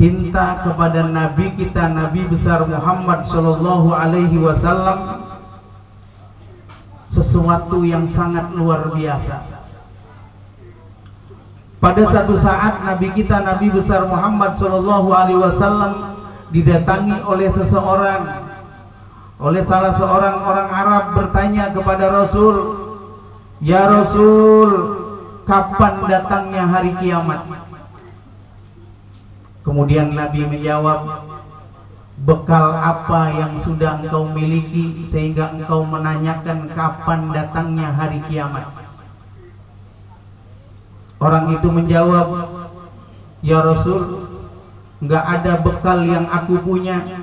cinta kepada Nabi kita, Nabi besar Muhammad Shallallahu Alaihi Wasallam, sesuatu yang sangat luar biasa. Pada satu saat Nabi kita, Nabi besar Muhammad Shallallahu Alaihi Wasallam didatangi oleh salah seorang orang Arab, bertanya kepada Rasul, "Ya Rasul, kapan datangnya hari kiamat?" Kemudian Nabi menjawab, "Bekal apa yang sudah engkau miliki sehingga engkau menanyakan kapan datangnya hari kiamat?" Orang itu menjawab, "Ya Rasul, enggak ada bekal yang aku punya.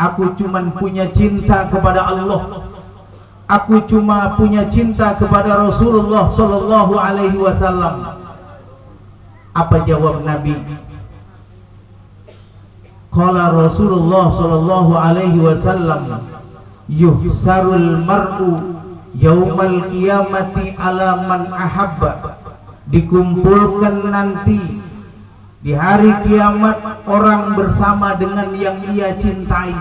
Aku cuma punya cinta kepada Allah. Aku cuma punya cinta kepada Rasulullah Sallallahu Alaihi Wasallam." Apa jawab Nabi? Qala Rasulullah Sallallahu Alaihi Wasallam, "Yuhsarul mar'u yaumal qiyamati ala man ahabba." Dikumpulkan nanti di hari kiamat orang bersama dengan yang ia cintai.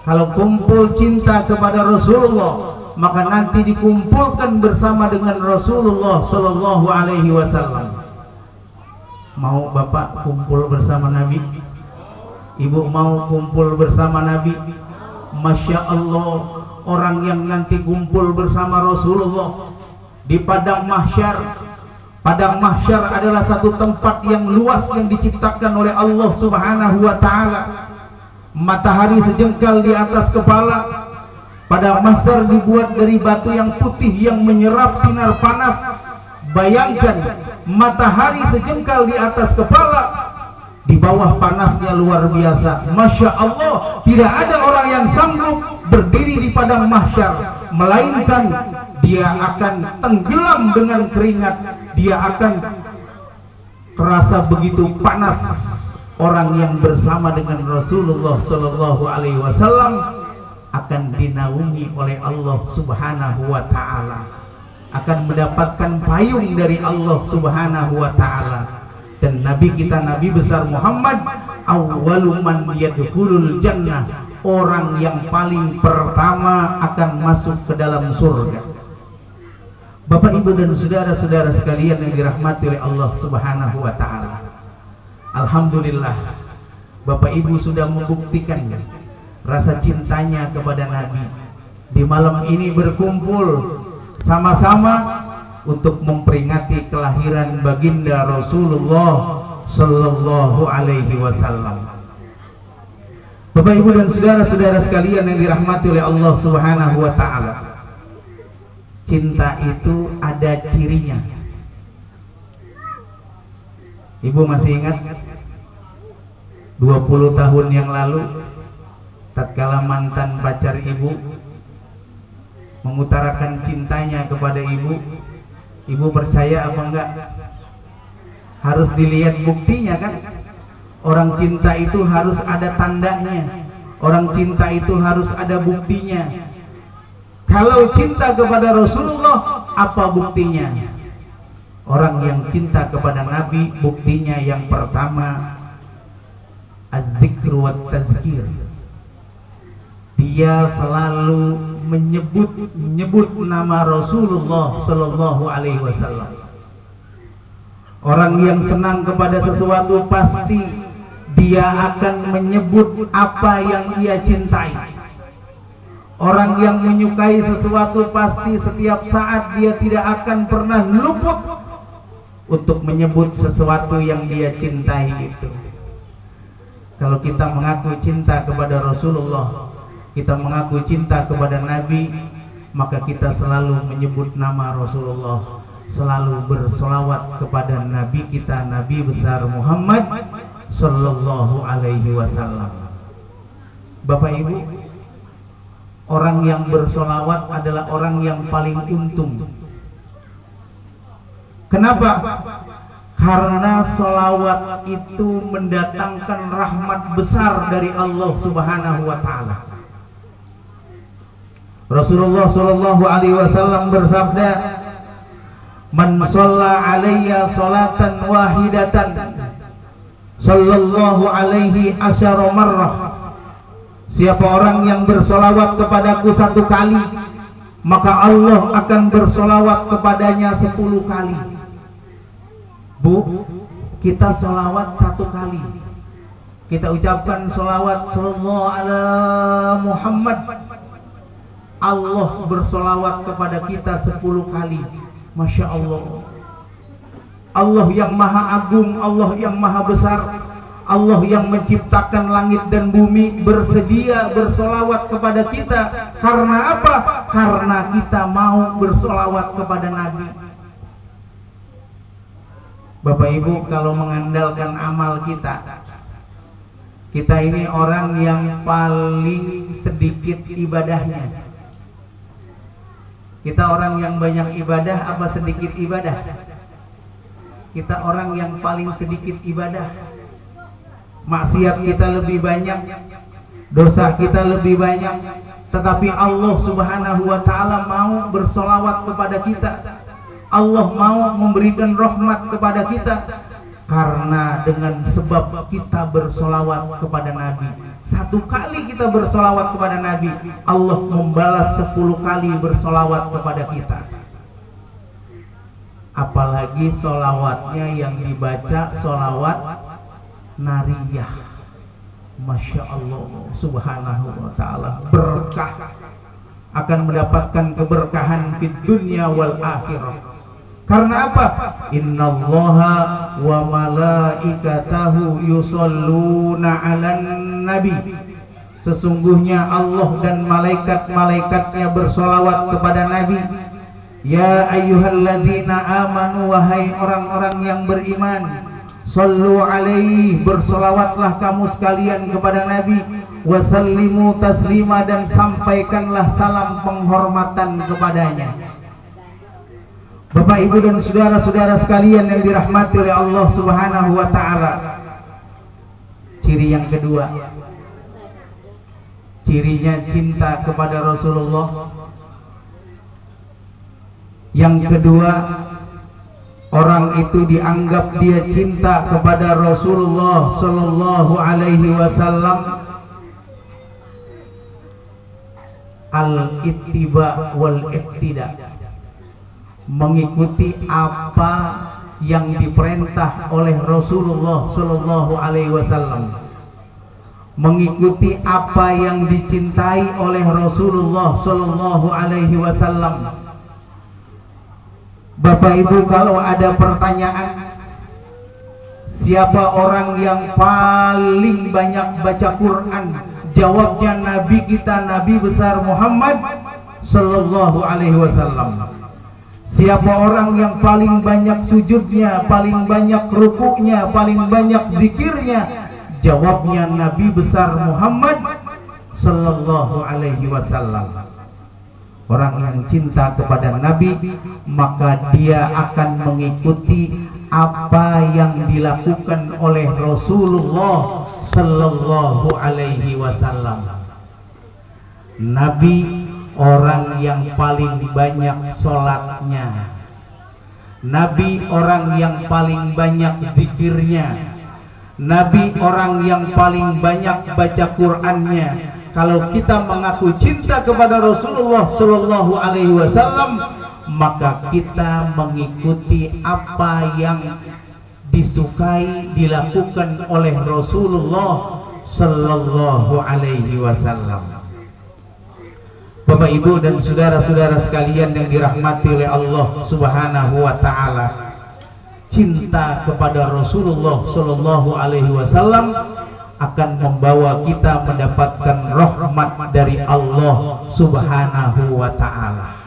Kalau kumpul cinta kepada Rasulullah, maka nanti dikumpulkan bersama dengan Rasulullah Sallallahu Alaihi Wasallam. Mau Bapak kumpul bersama Nabi? Ibu mau kumpul bersama Nabi? Masya Allah, orang yang nanti kumpul bersama Rasulullah di padang mahsyar. Padang mahsyar adalah satu tempat yang luas yang diciptakan oleh Allah Subhanahu wa Ta'ala. Matahari sejengkal di atas kepala. Padang mahsyar dibuat dari batu yang putih yang menyerap sinar panas. Bayangkan matahari sejengkal di atas kepala, di bawah panasnya luar biasa. Masya Allah, tidak ada orang yang sanggup berdiri di padang mahsyar, melainkan dia akan tenggelam dengan keringat. Dia akan terasa begitu panas. Orang yang bersama dengan Rasulullah Sallallahu Alaihi Wasallam akan dinaungi oleh Allah Subhanahu wa Ta'ala, akan mendapatkan payung dari Allah Subhanahu wa Ta'ala. Dan Nabi kita, Nabi besar Muhammad, awwalu man yadkhulul jannah, orang yang paling pertama akan masuk ke dalam surga. Bapak, Ibu, dan saudara-saudara sekalian yang dirahmati oleh Allah Subhanahu wa Ta'ala, alhamdulillah Bapak Ibu sudah membuktikan rasa cintanya kepada Nabi. Di malam ini berkumpul sama-sama untuk memperingati kelahiran baginda Rasulullah Sallallahu Alaihi Wasallam. Bapak, Ibu, dan saudara-saudara sekalian yang dirahmati oleh Allah Subhanahu wa Ta'ala, cinta itu ada cirinya. Ibu masih ingat 20 tahun yang lalu, tatkala mantan pacar ibu mengutarakan cintanya kepada ibu, ibu percaya apa enggak? Harus dilihat buktinya kan? Orang cinta itu harus ada tandanya. Orang cinta itu harus ada buktinya. Kalau cinta kepada Rasulullah, apa buktinya? Orang yang cinta kepada Nabi, buktinya yang pertama az-zikru wat tazkir. Dia selalu menyebut nama Rasulullah Sallallahu Alaihi Wasallam. Orang yang senang kepada sesuatu pasti dia akan menyebut apa yang ia cintai. Orang yang menyukai sesuatu pasti setiap saat dia tidak akan pernah luput untuk menyebut sesuatu yang dia cintai itu. Kalau kita mengaku cinta kepada Rasulullah, kita mengaku cinta kepada Nabi, maka kita selalu menyebut nama Rasulullah, selalu bersolawat kepada Nabi kita, Nabi besar Muhammad Sallallahu Alaihi Wasallam. Bapak Ibu, orang yang bersolawat adalah orang yang paling untung. Kenapa? Karena solawat itu mendatangkan rahmat besar dari Allah Subhanahu wa Ta'ala. Rasulullah Sallallahu Alaihi Wasallam bersabda, "Man shalla alayya salatan wahidatan sallallahu alaihi asyara marrah, siapa orang yang bersolawat kepadaku 1 kali, maka Allah akan bersolawat kepadanya 10 kali. Bu, kita solawat 1 kali, kita ucapkan solawat sallallahu ala Muhammad, Allah bersolawat kepada kita 10 kali. Masya Allah. Allah yang maha agung, Allah yang maha besar, Allah yang menciptakan langit dan bumi bersedia bersolawat kepada kita. Karena apa? Karena kita mau bersolawat kepada Nabi. Bapak Ibu, kalau mengandalkan amal kita, kita ini orang yang paling sedikit ibadahnya. Kita orang yang banyak ibadah apa sedikit ibadah? Kita orang yang paling sedikit ibadah. Maksiat kita lebih banyak, dosa kita lebih banyak, tetapi Allah Subhanahu wa ta'ala mau bersolawat kepada kita. Allah mau memberikan rahmat kepada kita karena dengan sebab kita bersolawat kepada Nabi. 1 kali kita bersolawat kepada Nabi, Allah membalas 10 kali bersolawat kepada kita. Apalagi solawatnya yang dibaca solawat nariyah. Masya Allah, subhanahu wa ta'ala, berkah, akan mendapatkan keberkahan di dunia wal akhirah. Karena apa? Innallaha wa malaikatahu yusholluna 'alan nabi. Sesungguhnya Allah dan malaikat-malaikatnya bersolawat kepada Nabi. Ya ayyuhalladzina amanu, wahai orang-orang yang beriman, sallu alaihi, bersolawatlah kamu sekalian kepada Nabi, wasallimu taslima, dan sampaikanlah salam penghormatan kepadanya. Bapak, Ibu, dan saudara-saudara sekalian yang dirahmati oleh Allah Subhanahu wa ta'ala, ciri yang kedua, cirinya cinta kepada Rasulullah. Yang kedua, orang itu dianggap dia cinta kepada Rasulullah sallallahu alaihi wasallam, al-ittiba wal iqtida, mengikuti apa yang diperintah oleh Rasulullah sallallahu alaihi wasallam, mengikuti apa yang dicintai oleh Rasulullah sallallahu alaihi wasallam. Bapak Ibu, kalau ada pertanyaan siapa orang yang paling banyak baca Quran, jawabnya Nabi kita, Nabi besar Muhammad sallallahu alaihi wasallam. Siapa orang yang paling banyak sujudnya, paling banyak rukuknya, paling banyak zikirnya, jawabnya Nabi besar Muhammad sallallahu alaihi wasallam. Orang yang cinta kepada Nabi, maka dia akan mengikuti apa yang dilakukan oleh Rasulullah sallallahu alaihi wasallam. Nabi orang yang paling banyak sholatnya, Nabi orang yang paling banyak zikirnya, Nabi orang yang paling banyak baca Qur'annya. Kalau kita mengaku cinta kepada Rasulullah sallallahu alaihi wasallam, maka kita mengikuti apa yang disukai dilakukan oleh Rasulullah sallallahu alaihi wasallam. Bapak, Ibu, dan saudara-saudara sekalian yang dirahmati oleh Allah Subhanahu wa ta'ala, cinta kepada Rasulullah sallallahu alaihi wasallam akan membawa kita mendapatkan rahmat dari Allah Subhanahu wa ta'ala.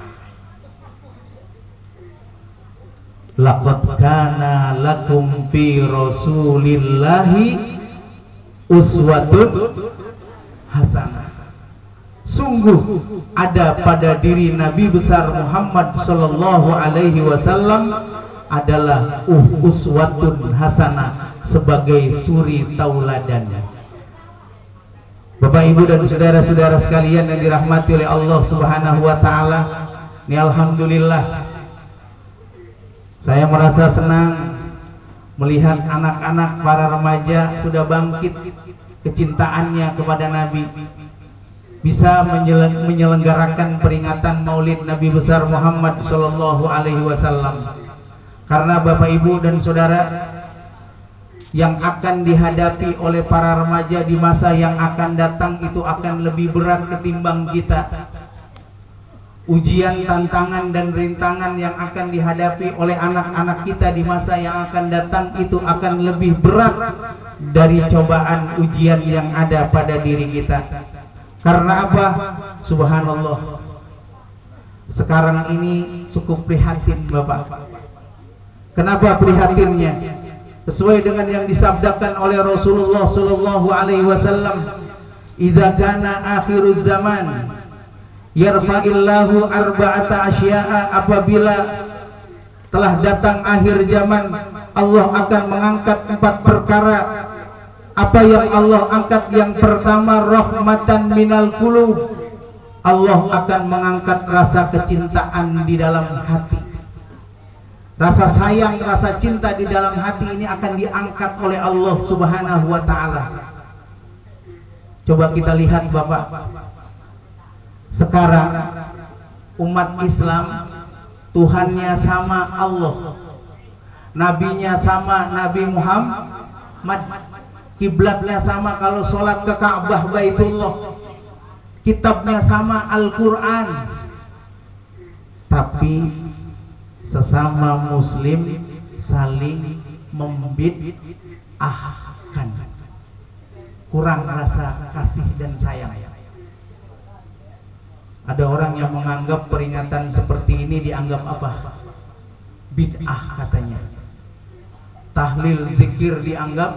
Laqad kana lakum fi Rasulillahi uswatun hasanah. Sungguh ada pada diri Nabi besar Muhammad sallallahu alaihi wasallam adalah uswatun hasanah, sebagai suri tauladan. Bapak, Ibu, dan saudara-saudara sekalian yang dirahmati oleh Allah Subhanahu wa ta'ala, ini alhamdulillah saya merasa senang melihat anak-anak para remaja sudah bangkit kecintaannya kepada Nabi, bisa menyelenggarakan peringatan Maulid Nabi besar Muhammad Shallallahu Alaihi Wasallam. Karena Bapak Ibu dan Saudara, yang akan dihadapi oleh para remaja di masa yang akan datang itu akan lebih berat ketimbang kita. Ujian, tantangan dan rintangan yang akan dihadapi oleh anak-anak kita di masa yang akan datang itu akan lebih berat dari cobaan ujian yang ada pada diri kita. Karena apa? Subhanallah, sekarang ini cukup prihatin Bapak. Kenapa prihatinnya? Sesuai dengan yang disabdakan oleh Rasulullah Sallallahu Alaihi Wasallam, "Idza kana akhiruz zaman yarfa'illahu arba'ata asya'a," apabila telah datang akhir zaman, Allah akan mengangkat 4 perkara. Apa yang Allah angkat? Yang pertama, rahmatan minal qulub. Allah akan mengangkat rasa kecintaan di dalam hati. Rasa sayang, rasa cinta di dalam hati ini akan diangkat oleh Allah Subhanahu wa ta'ala. Coba kita lihat Bapak, sekarang umat Islam Tuhannya sama Allah, nabinya sama Nabi Muhammad, kiblatnya sama kalau sholat ke Ka'bah Baitullah, kitabnya sama Al-Quran. Tapi sesama muslim saling membid'ahkan, kurang rasa kasih dan sayang. Ada orang yang menganggap peringatan seperti ini dianggap apa? Bid'ah katanya. Tahlil zikir dianggap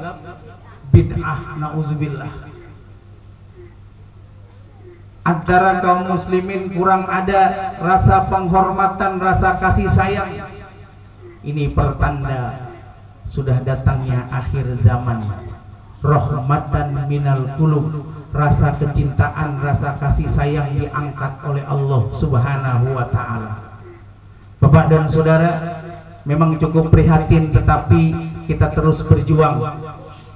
bid'ah, na'udzubillah. Antara kaum muslimin kurang ada rasa penghormatan, rasa kasih sayang. Ini pertanda sudah datangnya akhir zaman. Rahmatan minal qulub, rasa kecintaan, rasa kasih sayang diangkat oleh Allah Subhanahu wa ta'ala. Bapak dan Saudara, memang cukup prihatin, tetapi kita terus berjuang,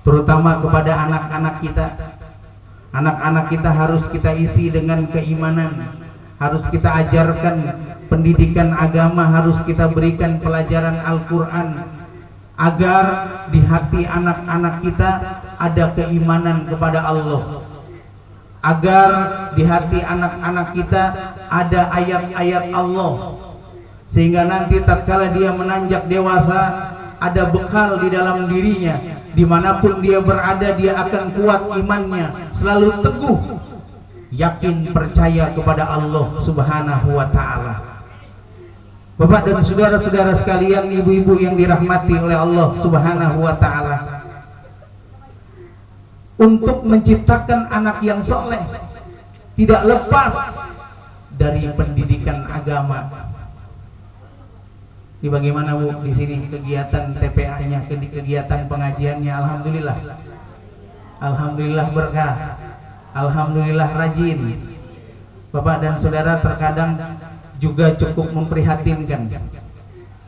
terutama kepada anak-anak kita. Anak-anak kita harus kita isi dengan keimanan, harus kita ajarkan pendidikan agama, harus kita berikan pelajaran Al-Quran, agar di hati anak-anak kita ada keimanan kepada Allah, agar di hati anak-anak kita ada ayat-ayat Allah, sehingga nanti tatkala dia menanjak dewasa ada bekal di dalam dirinya. Dimanapun dia berada, dia akan kuat imannya, selalu teguh, yakin, percaya kepada Allah Subhanahu wa ta'ala. Bapak dan saudara-saudara sekalian, ibu-ibu yang dirahmati oleh Allah Subhanahu wa ta'ala, untuk menciptakan anak yang soleh tidak lepas dari pendidikan agama. Ini bagaimana Bu di sini kegiatan TPA-nya, kegiatan pengajiannya? Alhamdulillah, alhamdulillah berkah, alhamdulillah rajin. Bapak dan saudara, terkadang juga cukup memprihatinkan.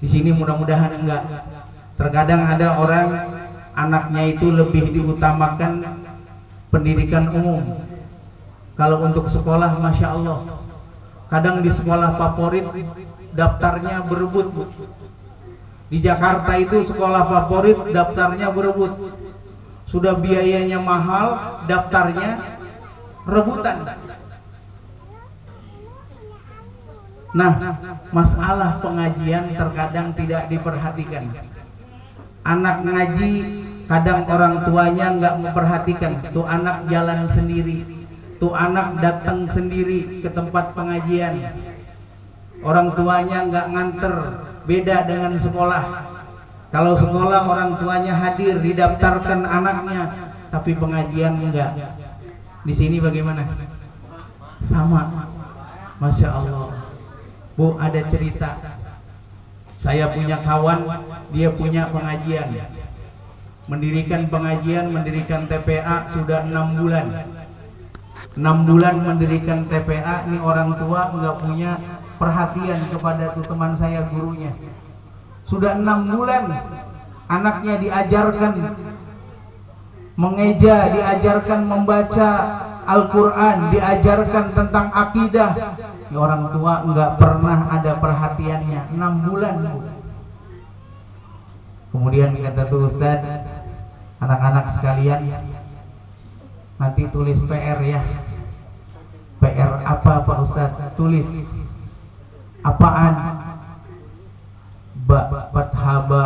Di sini mudah-mudahan enggak. Terkadang ada orang anaknya itu lebih diutamakan pendidikan umum. Kalau untuk sekolah, masya Allah, kadang di sekolah favorit daftarnya berebut. Di Jakarta itu sekolah favorit daftarnya berebut, sudah biayanya mahal, daftarnya rebutan. Nah, masalah pengajian terkadang tidak diperhatikan. Anak ngaji, kadang orang tuanya nggak memperhatikan. Tuh anak jalan sendiri, tuh anak datang sendiri ke tempat pengajian, orang tuanya nggak nganter. Beda dengan sekolah. Kalau sekolah orang tuanya hadir, didaftarkan anaknya, tapi pengajian enggak. Di sini bagaimana? Sama, masya Allah. Bu, ada cerita. Saya punya kawan, dia punya pengajian, mendirikan pengajian, mendirikan TPA sudah 6 bulan. 6 bulan mendirikan TPA. Ini orang tua nggak punya perhatian kepada tuh teman saya, gurunya. Sudah 6 bulan anaknya diajarkan mengeja, diajarkan membaca Al-Quran, diajarkan tentang akidah, ya orang tua nggak pernah ada perhatiannya 6 bulan Bu. Kemudian kata tuh Ustaz, anak-anak sekalian nanti tulis PR ya. PR apa Pak Ustaz? Tulis apaan? Ba fathaba,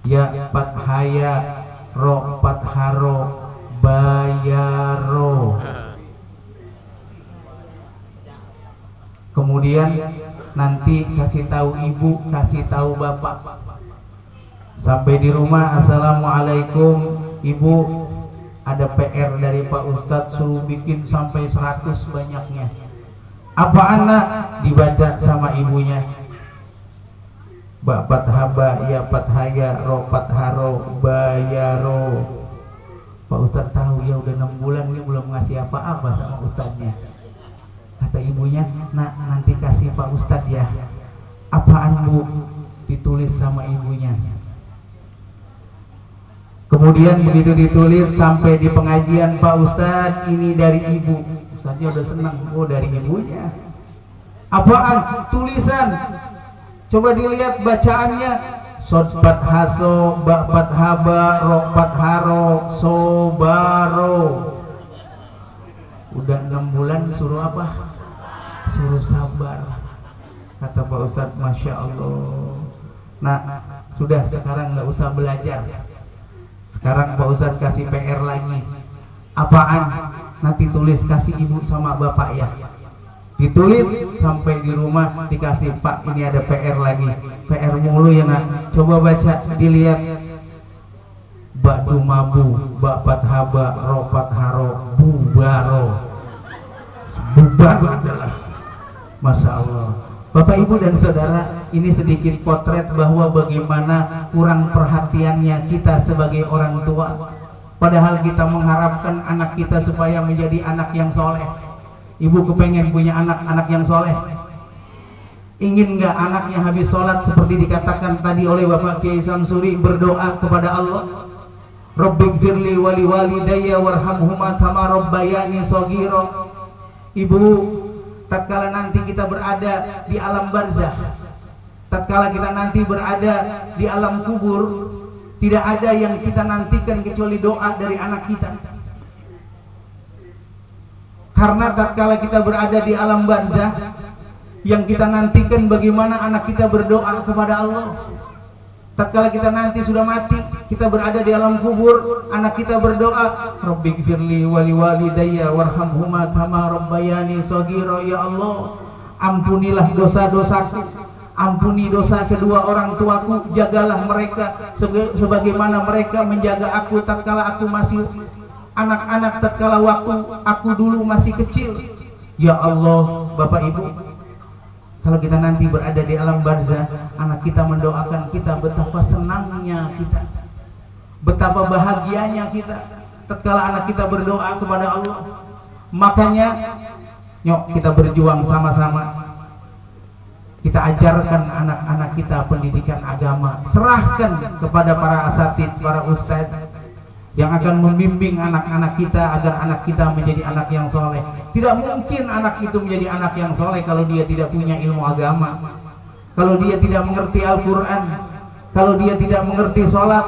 ya fathaya, ro fatharo, bayaro. Kemudian nanti kasih tahu ibu, kasih tahu bapak. Sampai di rumah, assalamualaikum ibu, ada PR dari Pak Ustadz, suruh bikin sampai 100 banyaknya. Apa anak? Dibaca sama ibunya. Ba fathaba, ya fathaya, ro fatharo, bayaro. Pak Ustadz tahu ya udah 6 bulan ini belum ngasih apa-apa sama ustadznya. Kata ibunya, nak nanti kasih Pak Ustadz ya. Apaan Bu? Ditulis sama ibunya. Kemudian begitu ditulis sampai di pengajian, Pak Ustadz ini dari ibu. Ustadznya udah senang, oh dari ibunya. Apaan? Tulisan. Coba dilihat bacaannya. Sod fathaso, ba fathaba, ro fatharo, sobaro. Udah 6 bulan suruh apa? Suruh sabar. Kata Pak Ustadz, Masya Allah. Nah, sudah sekarang nggak usah belajar. Sekarang Pak Ustadz kasih PR lagi. Apaan? Nanti tulis kasih ibu sama bapak ya. Ditulis sampai di rumah dikasih, Pak ini ada PR lagi. PR mulu ya nak. Coba baca, dilihat. Ba'du mabu, ba fathaba, ro fatharo, bubaro. Bubaro adalah, Masya Allah. Bapak Ibu dan Saudara, ini sedikit potret bahwa bagaimana kurang perhatiannya kita sebagai orang tua. Padahal kita mengharapkan anak kita supaya menjadi anak yang soleh. Ibu kepengen punya anak-anak yang soleh. Ingin nggak anaknya habis sholat seperti dikatakan tadi oleh Bapak Kiai Samsuri, berdoa kepada Allah, Rabbighfirli wali walidayya warhamhuma kama rabbayani shaghira. Ibu, tatkala nanti kita berada di alam barzakh, tatkala kita nanti berada di alam kubur, tidak ada yang kita nantikan kecuali doa dari anak kita. Karena tatkala kita berada di alam barzakh, yang kita nantikan bagaimana anak kita berdoa kepada Allah. Tatkala kita nanti sudah mati, kita berada di alam kubur, anak kita berdoa, Rabbighfirli wali walidayya warhamhuma kama rabbayani shaghira. Ya Allah, ampunilah dosa-dosaku, ampuni dosa kedua orang tuaku, jagalah mereka sebagaimana mereka menjaga aku tatkala aku masih anak-anak, tatkala waktu aku dulu masih kecil. Ya Allah, Bapak Ibu, kalau kita nanti berada di alam barzakh, anak kita mendoakan kita, betapa senangnya kita, betapa bahagianya kita tatkala anak kita berdoa kepada Allah. Makanya yuk kita berjuang sama-sama. Kita ajarkan anak-anak kita pendidikan agama. Serahkan kepada para asatid, para ustadz yang akan membimbing anak-anak kita agar anak kita menjadi anak yang soleh. Tidak mungkin anak itu menjadi anak yang soleh kalau dia tidak punya ilmu agama, kalau dia tidak mengerti Al-Quran, kalau dia tidak mengerti sholat.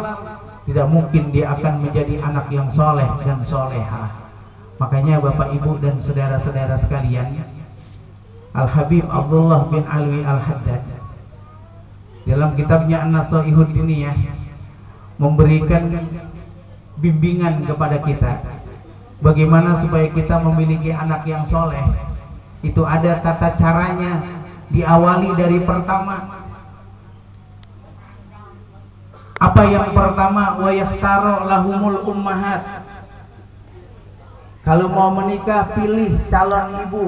Tidak mungkin dia akan menjadi anak yang soleh dan solehah. Makanya Bapak Ibu dan saudara-saudara sekalian, Al-Habib Abdullah bin Alwi Al-Haddad dalam kitabnya An-Nasaihud Diniyah memberikan bimbingan kepada kita bagaimana supaya kita memiliki anak yang soleh. Itu ada tata caranya, diawali dari pertama. Apa yang pertama? Wa yakhtaro lahumul ummahat. Kalau mau menikah, pilih calon ibu.